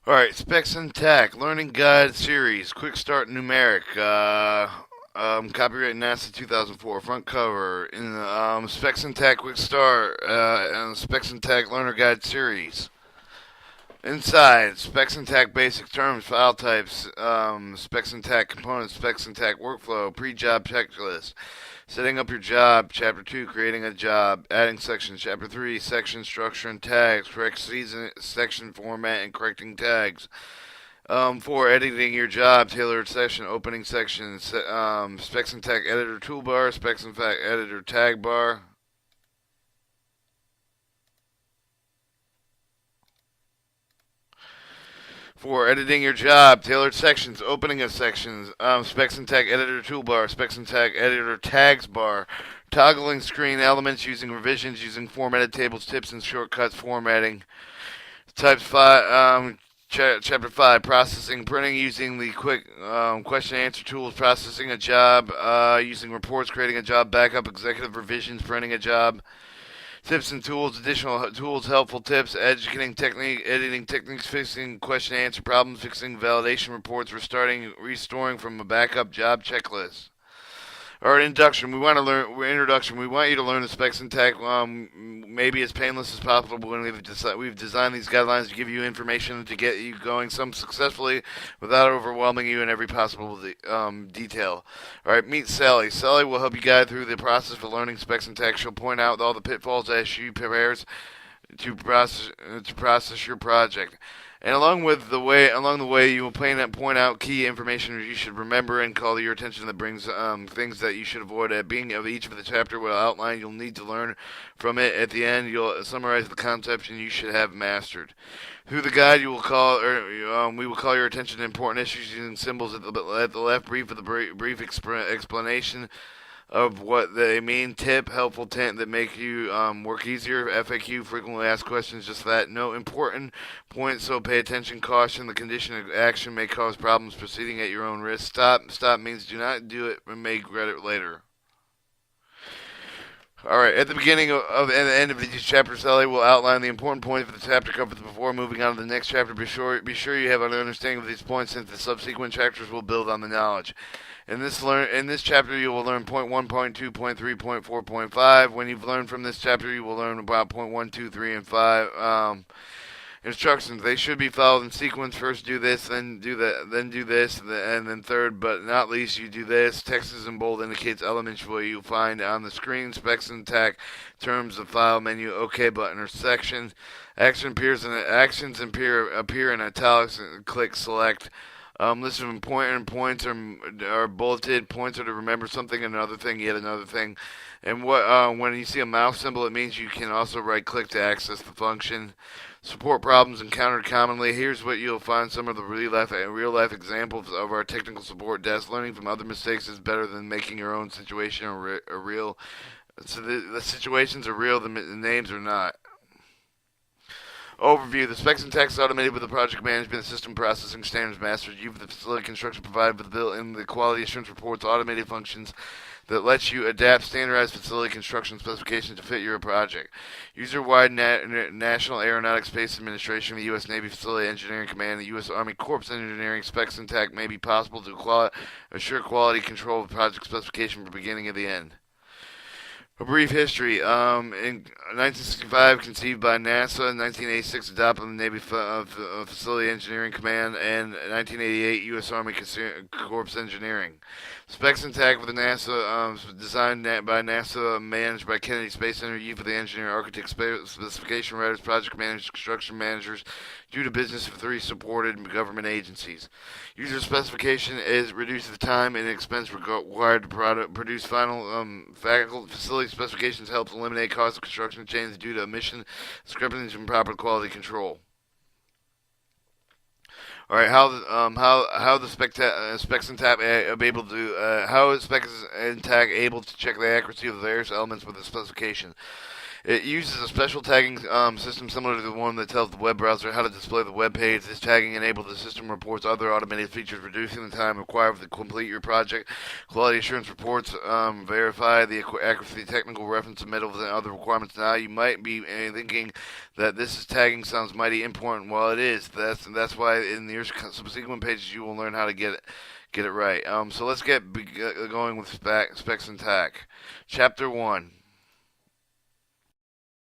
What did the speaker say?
Alright, Specsintact, Learning Guide Series, Quick Start Numeric, copyright NASA 2004, front cover, in the Specsintact Quick Start, and Specsintact Learner Guide Series. Inside, Specsintact basic terms, file types, Specsintact components, Specsintact workflow, pre-job checklist, setting up your job, Chapter 2, creating a job, adding sections, Chapter 3, section structure and tags, correct section format and correcting tags. 4, editing your job, tailored section, opening section, Specsintact editor toolbar, Specsintact editor tag bar. For editing your job, tailored sections, opening of sections, Specsintact editor toolbar, Specsintact editor tags bar, toggling screen elements using revisions, using formatted tables, tips, and shortcuts formatting. Types 5, Chapter 5, processing, printing using the quick question and answer tools, processing a job, using reports, creating a job backup, executive revisions, printing a job. Tips and tools, additional tools, helpful tips, educating technique, editing techniques, fixing question and answer problems, fixing validation reports, restoring from a backup job checklist. Our introduction. We want to learn. Introduction. We want you to learn the Specsintact. Maybe as painless as possible. When we've designed these guidelines to give you information to get you going, some successfully, without overwhelming you in every possible detail. All right. Meet Sally. Sally will help you guide through the process of learning Specsintact. She'll point out all the pitfalls as she prepares to process your project. And along the way, you will point out key information you should remember and call to your attention that brings things that you should avoid. At being of each of the chapter will outline you'll need to learn from it. At the end, you'll summarize the concepts you should have mastered. Through the guide, we will call your attention to important issues using symbols at the left. Brief with a brief explanation of what they mean. Tip, helpful tip that make you work easier. FAQ, frequently asked questions, just that. No important points, so pay attention. Caution, the condition of action may cause problems proceeding at your own risk. Stop means do not do it and may regret it later. Alright, at the beginning and the end of each chapter, Sally will outline the important points of the chapter covered before moving on to the next chapter. Be sure you have an understanding of these points, since the subsequent chapters will build on the knowledge. In this chapter, you will learn point 1, point 2, point 3, point 4, point 5. When you've learned from this chapter, you will learn about point 1, 2, 3, and 5. Instructions. They should be followed in sequence. First do this, then do that, then do this, and then third, but not least, you do this. Text is in bold indicates elements you'll find on the screen. Specsintact terms of file menu, OK button or section. Actions appear in italics. Click select. List of important points are bulleted. Points are to remember something, another thing, yet another thing. And when you see a mouse symbol, it means you can also right-click to access the function. Support problems encountered commonly. Here's what you'll find: some of the real-life examples of our technical support desk. Learning from other mistakes is better than making your own situation a real. So the situations are real, the names are not. Overview. The Specsintact is automated with the project management system processing standards mastered. You've the facility construction provided with the built-in the quality assurance reports, automated functions that lets you adapt standardized facility construction specifications to fit your project. User-wide National Aeronautics Space Administration, the U.S. Navy Facility Engineering Command, the U.S. Army Corps Engineering Specsintact may be possible to assure quality control of the project specification from the beginning to the end. A brief history. In 1965, conceived by NASA. In 1986, adopted by the Navy Facility Engineering Command. And 1988, U.S. Army Corps Engineering. Specsintact with the NASA, designed by NASA, managed by Kennedy Space Center, used for the engineer, architect, specification writers, project managers, construction managers, due to business of 3 supported government agencies. User specification is reduces the time and expense required to produce final facility specifications. Helps eliminate cost of construction chains due to emission discrepancies and proper quality control. All right, how the Specsintact able to how is Specsintact able to check the accuracy of the various elements with the specification? It uses a special tagging system similar to the one that tells the web browser how to display the web page. This tagging enables the system reports other automated features, reducing the time required to complete your project. Quality assurance reports verify the accuracy, technical reference, submittals, and other requirements. Now, you might be thinking that this is tagging sounds mighty important. Well, it is. That's why in your subsequent pages you will learn how to get it right. So let's get going with Specsintact. Chapter 1.